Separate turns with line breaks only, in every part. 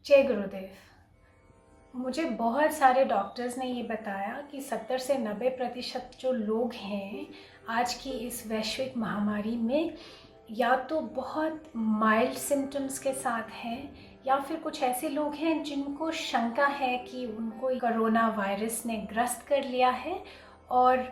जय गुरुदेव। मुझे बहुत सारे डॉक्टर्स ने ये बताया कि 70 से 90% जो लोग हैं आज की इस वैश्विक महामारी में या तो बहुत माइल्ड सिम्टम्स के साथ हैं या फिर कुछ ऐसे लोग हैं जिनको शंका है कि उनको कोरोना वायरस ने ग्रस्त कर लिया है और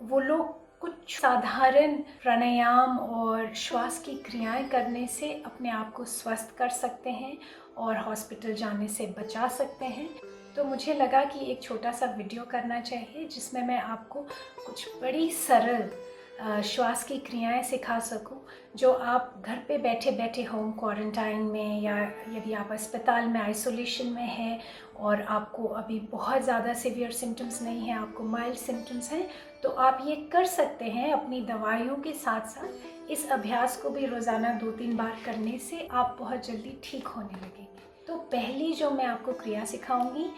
वो लोग कुछ साधारण प्राणायाम और श्वास की क्रियाएं करने से अपने आप को स्वस्थ कर सकते हैं और हॉस्पिटल जाने से बचा सकते हैं। तो मुझे लगा कि एक छोटा सा वीडियो करना चाहिए जिसमें मैं आपको कुछ बड़ी सरल श्वास की क्रियाएं सिखा सकूं जो आप घर पे बैठे बैठे होम क्वारंटाइन में या यदि आप अस्पताल में आइसोलेशन में हैं और आपको अभी बहुत ज़्यादा सीवियर सिम्टम्स नहीं हैं, आपको माइल्ड सिम्टम्स हैं, तो आप ये कर सकते हैं। अपनी दवाइयों के साथ साथ इस अभ्यास को भी रोज़ाना 2-3 बार करने से आप बहुत जल्दी ठीक होने लगेंगे। तो पहली जो मैं आपको क्रिया सिखाऊंगी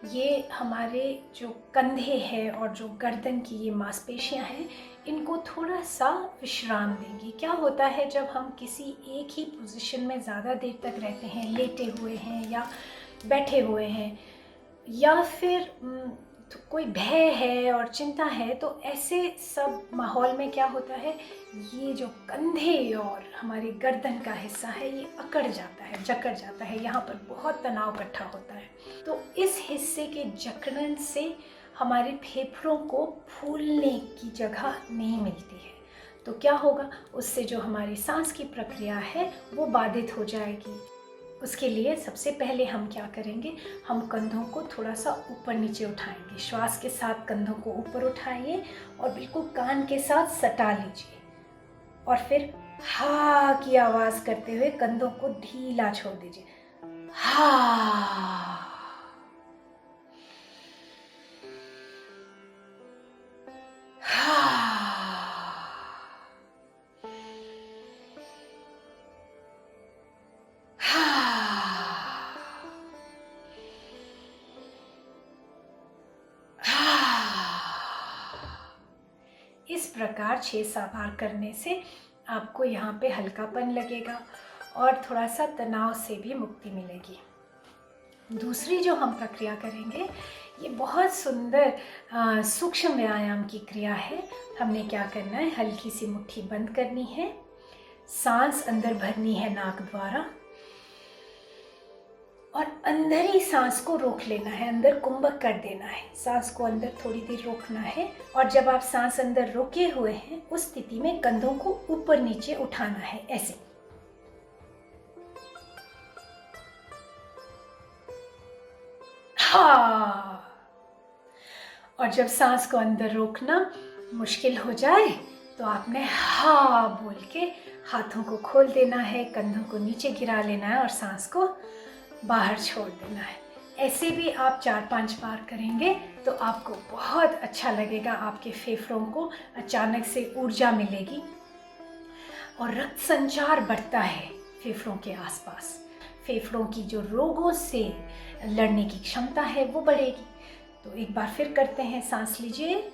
ये हमारे जो कंधे हैं और जो गर्दन की ये मांसपेशियां हैं इनको थोड़ा सा विश्राम देंगी। क्या होता है जब हम किसी एक ही पोजीशन में ज़्यादा देर तक रहते हैं, लेटे हुए हैं या बैठे हुए हैं या फिर तो कोई भय है और चिंता है, तो ऐसे सब माहौल में क्या होता है, ये जो कंधे और हमारी गर्दन का हिस्सा है ये अकड़ जाता है, जकड़ जाता है, यहाँ पर बहुत तनाव इकट्ठा होता है। तो इस हिस्से के जकड़न से हमारे फेफड़ों को फूलने की जगह नहीं मिलती है। तो क्या होगा, उससे जो हमारी सांस की प्रक्रिया है वो बाधित हो जाएगी। उसके लिए सबसे पहले हम क्या करेंगे, हम कंधों को थोड़ा सा ऊपर नीचे उठाएंगे। श्वास के साथ कंधों को ऊपर उठाइए और बिल्कुल कान के साथ सटा लीजिए और फिर हा की आवाज़ करते हुए कंधों को ढीला छोड़ दीजिए। हा, इस प्रकार 6-7 बार करने से आपको यहाँ पे हल्कापन लगेगा और थोड़ा सा तनाव से भी मुक्ति मिलेगी। दूसरी जो हम प्रक्रिया करेंगे ये बहुत सुंदर सूक्ष्म व्यायाम की क्रिया है। हमने क्या करना है, हल्की सी मुट्ठी बंद करनी है, सांस अंदर भरनी है नाक द्वारा और अंदर ही सांस को रोक लेना है, अंदर कुंभक कर देना है। सांस को अंदर थोड़ी देर रोकना है और जब आप सांस अंदर रोके हुए हैं उस स्थिति में कंधों को ऊपर नीचे उठाना है, ऐसे। हाँ, और जब सांस को अंदर रोकना मुश्किल हो जाए तो आपने हा बोल के हाथों को खोल देना है, कंधों को नीचे गिरा लेना है और सांस को बाहर छोड़ देना है। ऐसे भी आप 4-5 बार करेंगे तो आपको बहुत अच्छा लगेगा, आपके फेफड़ों को अचानक से ऊर्जा मिलेगी और रक्त संचार बढ़ता है फेफड़ों के आसपास। फेफड़ों की जो रोगों से लड़ने की क्षमता है वो बढ़ेगी। तो एक बार फिर करते हैं, सांस लीजिए,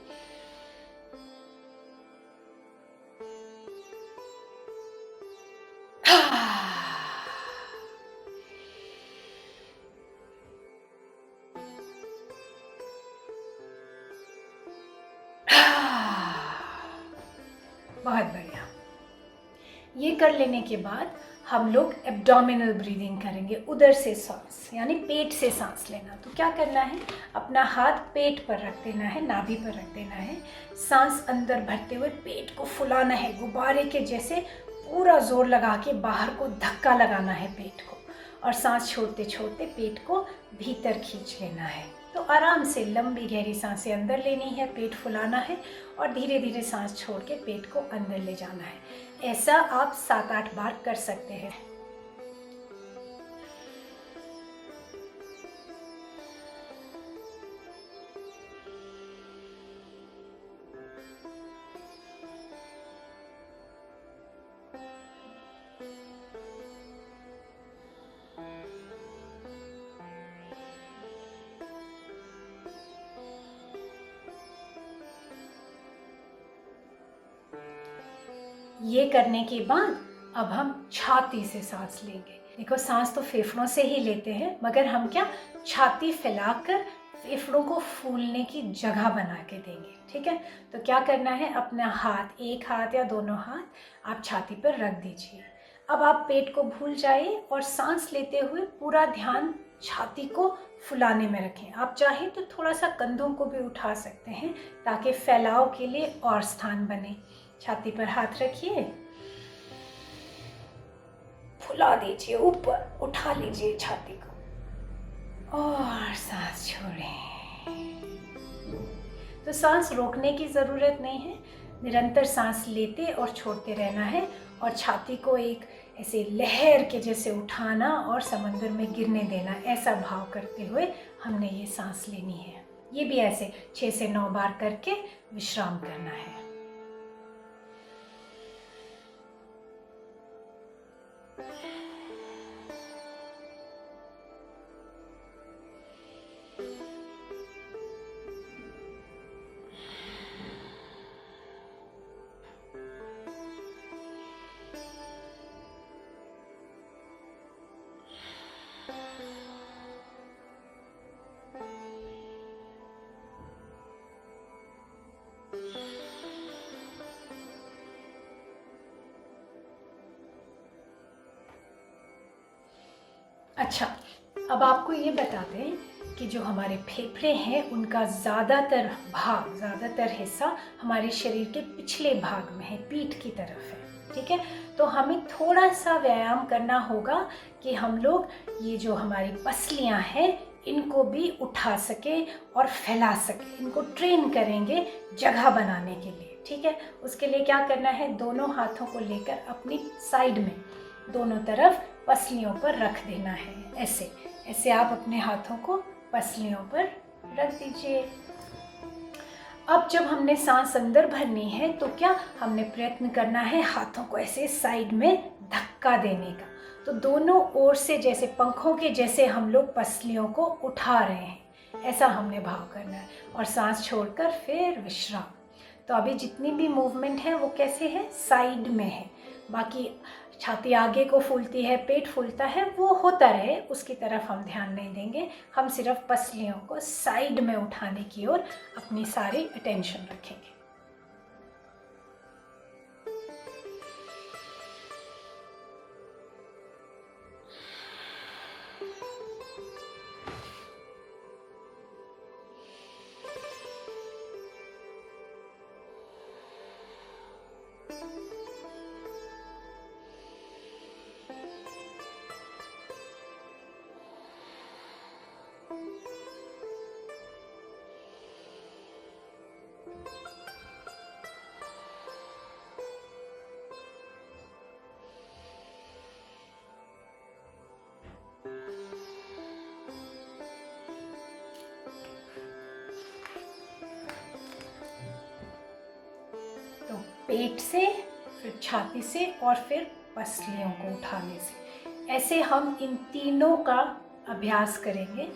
बहुत बढ़िया। ये कर लेने के बाद हम लोग एब्डोमिनल ब्रीदिंग करेंगे, उदर से सांस यानी पेट से सांस लेना। तो क्या करना है, अपना हाथ पेट पर रख देना है, नाभि पर रख देना है, सांस अंदर भरते हुए पेट को फुलाना है, गुब्बारे के जैसे पूरा जोर लगा के बाहर को धक्का लगाना है पेट को और सांस छोड़ते छोड़ते पेट को भीतर खींच लेना है। तो आराम से लंबी गहरी सांसें अंदर लेनी है, पेट फुलाना है और धीरे धीरे सांस छोड़ के पेट को अंदर ले जाना है। ऐसा आप 7-8 बार कर सकते हैं। ये करने के बाद अब हम छाती से सांस लेंगे। देखो, सांस तो फेफड़ों से ही लेते हैं, मगर हम क्या छाती फैलाकर फेफड़ों को फूलने की जगह बना के देंगे। ठीक है, तो क्या करना है, अपना हाथ, एक हाथ या दोनों हाथ आप छाती पर रख दीजिए। अब आप पेट को भूल जाइए और सांस लेते हुए पूरा ध्यान छाती को फुलाने में रखें। आप चाहें तो थोड़ा सा कंधों को भी उठा सकते हैं ताकि फैलाव के लिए और स्थान बने। छाती पर हाथ रखिए, फुला दीजिए, ऊपर उठा लीजिए छाती को और सांस छोड़ें। तो सांस रोकने की ज़रूरत नहीं है, निरंतर सांस लेते और छोड़ते रहना है और छाती को एक ऐसे लहर के जैसे उठाना और समंदर में गिरने देना, ऐसा भाव करते हुए हमने ये सांस लेनी है। ये भी ऐसे 6 से 9 बार करके विश्राम करना है। अच्छा, अब आपको ये बता दें कि जो हमारे फेफड़े हैं उनका ज़्यादातर हिस्सा हमारे शरीर के पिछले भाग में है, पीठ की तरफ है। ठीक है, तो हमें थोड़ा सा व्यायाम करना होगा कि हम लोग ये जो हमारी पसलियां हैं इनको भी उठा सके और फैला सके, इनको ट्रेन करेंगे जगह बनाने के लिए। ठीक है, उसके लिए क्या करना है, दोनों हाथों को लेकर अपनी साइड में दोनों तरफ पसलियों पर रख देना है। ऐसे ऐसे आप अपने हाथों को पसलियों पर रख दीजिए। अब जब हमने सांस अंदर भरनी है तो क्या हमने प्रयत्न करना है हाथों को ऐसे साइड में धक्का देने का। तो दोनों ओर से जैसे पंखों के जैसे हम लोग पसलियों को उठा रहे हैं, ऐसा हमने भाव करना है और सांस छोड़कर फिर विश्राम। तो अभी जितनी भी मूवमेंट है वो कैसे है, साइड में है। बाकी छाती आगे को फूलती है, पेट फूलता है, वो होता रहे, उसकी तरफ हम ध्यान नहीं देंगे। हम सिर्फ पसलियों को साइड में उठाने की ओर अपनी सारी अटेंशन रखेंगे। तो पेट से, फिर छाती से और फिर पसलियों को उठाने से, ऐसे हम इन तीनों का अभ्यास करेंगे।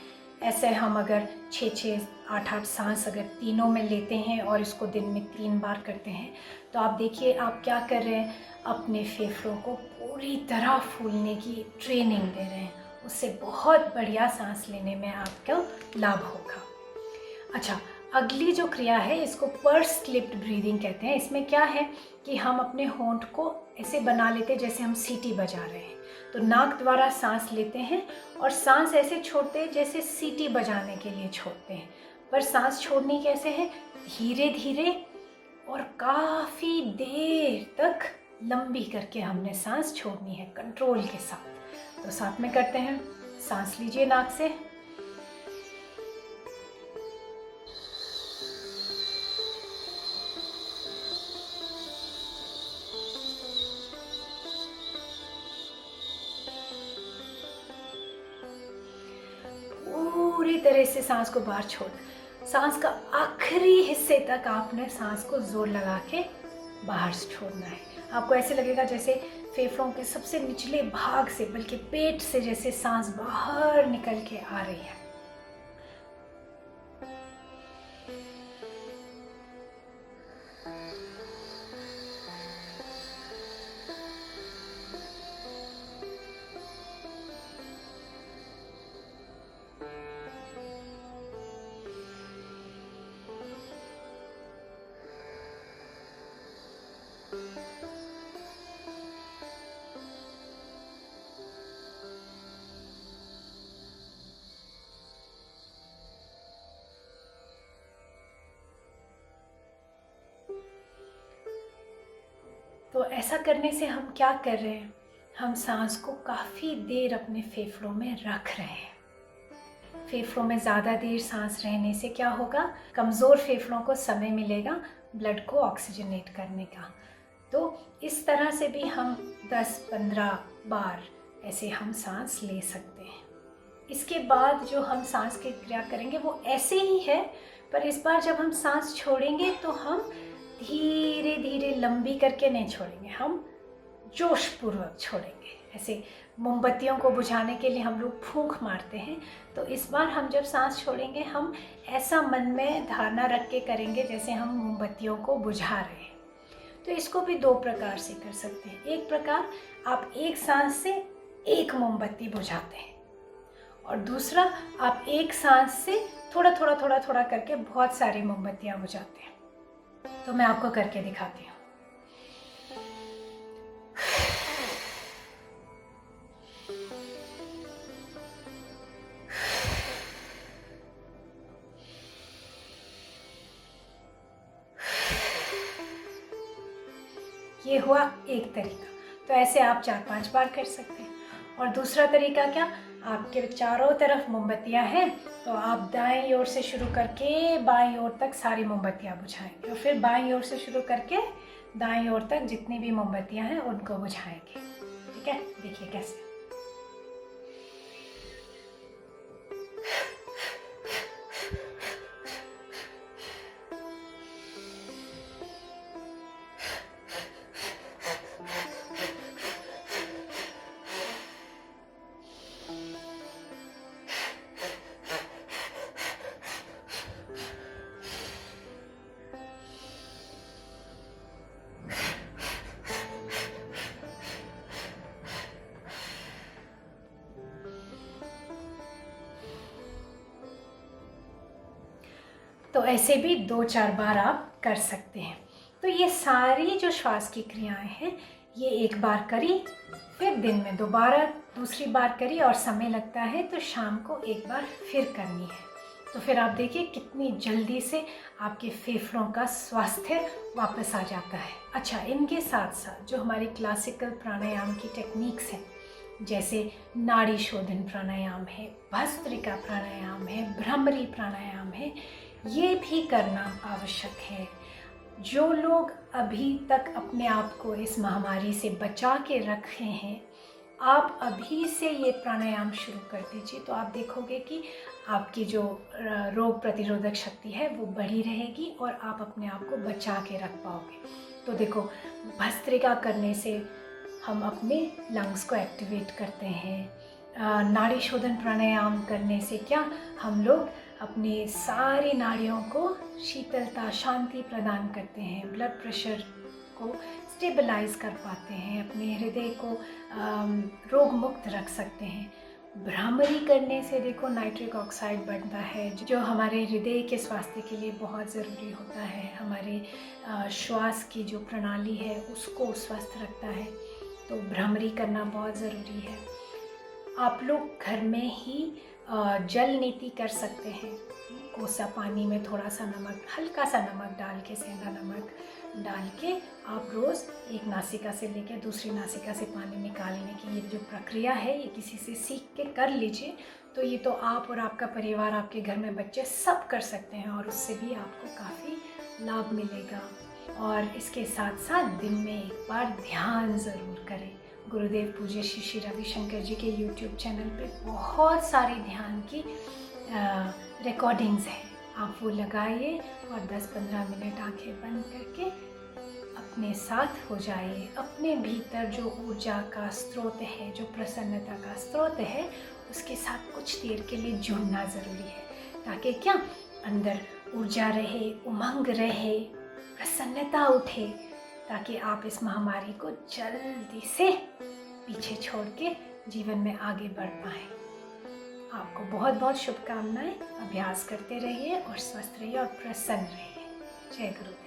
ऐसे हम अगर 6-6, 8-8 सांस अगर तीनों में लेते हैं और इसको दिन में 3 बार करते हैं, तो आप देखिए आप क्या कर रहे हैं, अपने फेफड़ों को पूरी तरह फूलने की ट्रेनिंग दे रहे हैं। उससे बहुत बढ़िया सांस लेने में आपको लाभ होगा। अच्छा, अगली जो क्रिया है इसको पर्स लिप्ड ब्रीदिंग कहते हैं। इसमें क्या है कि हम अपने होंठ को ऐसे बना लेते हैं जैसे हम सीटी बजा रहे हैं। तो नाक द्वारा सांस लेते हैं और सांस ऐसे छोड़ते हैं जैसे सीटी बजाने के लिए छोड़ते हैं। पर सांस छोड़नी कैसे है, धीरे धीरे और काफ़ी देर तक लंबी करके हमने सांस छोड़नी है, कंट्रोल के साथ। तो साथ में करते हैं, सांस लीजिए नाक से, पूरी तरह से सांस को बाहर छोड़ना। सांस का आखिरी हिस्से तक आपने सांस को जोर लगा के बाहर छोड़ना है। आपको ऐसे लगेगा जैसे फेफड़ों के सबसे निचले भाग से, बल्कि पेट से जैसे सांस बाहर निकल के आ रही है। तो ऐसा करने से हम क्या कर रहे हैं, हम सांस को काफ़ी देर अपने फेफड़ों में रख रहे हैं। फेफड़ों में ज़्यादा देर सांस रहने से क्या होगा, कमज़ोर फेफड़ों को समय मिलेगा ब्लड को ऑक्सीजनेट करने का। तो इस तरह से भी हम 10-15 बार ऐसे हम सांस ले सकते हैं। इसके बाद जो हम सांस की क्रिया करेंगे वो ऐसे ही है, पर इस बार जब हम सांस छोड़ेंगे तो हम धीरे धीरे लंबी करके नहीं छोड़ेंगे, हम जोशपूर्वक छोड़ेंगे। ऐसे मोमबत्तियों को बुझाने के लिए हम लोग फूंक मारते हैं, तो इस बार हम जब सांस छोड़ेंगे हम ऐसा मन में धारणा रख के करेंगे जैसे हम मोमबत्तियों को बुझा रहे हैं। तो इसको भी दो प्रकार से कर सकते हैं। एक प्रकार, आप एक सांस से एक मोमबत्ती बुझाते हैं, और दूसरा, आप एक सांस से थोड़ा थोड़ा थोड़ा थोड़ा करके बहुत सारी मोमबत्तियां बुझाते हैं। तो मैं आपको करके दिखाती हूँ। ये हुआ एक तरीका। तो ऐसे आप 4-5 बार कर सकते हैं। और दूसरा तरीका क्या, आपके चारों तरफ मोमबत्तियां हैं, तो आप दाईं ओर से शुरू करके बाईं ओर तक सारी मोमबत्तियां बुझाएंगे, और फिर बाईं ओर से शुरू करके दाईं ओर तक जितनी भी मोमबत्तियां हैं उनको बुझाएंगे। ठीक है, देखिए कैसे। तो ऐसे भी 2-4 बार आप कर सकते हैं। तो ये सारी जो श्वास की क्रियाएं हैं, ये एक बार करी, फिर दिन में दोबारा दूसरी बार करी, और समय लगता है तो शाम को एक बार फिर करनी है। तो फिर आप देखिए कितनी जल्दी से आपके फेफड़ों का स्वास्थ्य वापस आ जाता है। अच्छा, इनके साथ साथ जो हमारी क्लासिकल प्राणायाम की टेक्निक्स हैं, जैसे नाड़ी शोधन प्राणायाम है, भस्त्रिका प्राणायाम है, भ्रमरी प्राणायाम है, ये भी करना आवश्यक है। जो लोग अभी तक अपने आप को इस महामारी से बचा के रखे हैं, आप अभी से ये प्राणायाम शुरू कर दीजिए, तो आप देखोगे कि आपकी जो रोग प्रतिरोधक शक्ति है वो बढ़ी रहेगी और आप अपने आप को बचा के रख पाओगे। तो देखो, भस्त्रिका करने से हम अपने लंग्स को एक्टिवेट करते हैं। नाड़ी शोधन प्राणायाम करने से क्या, हम लोग अपनी सारी नाड़ियों को शीतलता, शांति प्रदान करते हैं, ब्लड प्रेशर को स्टेबलाइज कर पाते हैं, अपने हृदय को रोग मुक्त रख सकते हैं। भ्रामरी करने से देखो नाइट्रिक ऑक्साइड बढ़ता है, जो हमारे हृदय के स्वास्थ्य के लिए बहुत ज़रूरी होता है। हमारे श्वास की जो प्रणाली है उसको स्वस्थ रखता है, तो भ्रामरी करना बहुत ज़रूरी है। आप लोग घर में ही जल नीति कर सकते हैं। कोसा पानी में थोड़ा सा नमक, हल्का सा नमक डाल के, सेंधा नमक डाल के, आप रोज़ एक नासिका से लेकर दूसरी नासिका से पानी निकालने की ये जो प्रक्रिया है, ये किसी से सीख के कर लीजिए। तो ये तो आप और आपका परिवार, आपके घर में बच्चे सब कर सकते हैं, और उससे भी आपको काफ़ी लाभ मिलेगा। और इसके साथ साथ दिन में एक बार ध्यान ज़रूर करें। गुरुदेव पूज्य श्री श्री रविशंकर जी के YouTube चैनल पे बहुत सारी ध्यान की रिकॉर्डिंग्स हैं, आप वो लगाइए और 10-15 मिनट आंखें बंद करके अपने साथ हो जाइए। अपने भीतर जो ऊर्जा का स्रोत है, जो प्रसन्नता का स्रोत है, उसके साथ कुछ देर के लिए जुड़ना ज़रूरी है, ताकि क्या, अंदर ऊर्जा रहे, उमंग रहे, प्रसन्नता उठे, ताकि आप इस महामारी को जल्दी से पीछे छोड़ के जीवन में आगे बढ़ पाएं। आपको बहुत बहुत शुभकामनाएं। अभ्यास करते रहिए और स्वस्थ रहिए और प्रसन्न रहिए। जय गुरुदेव।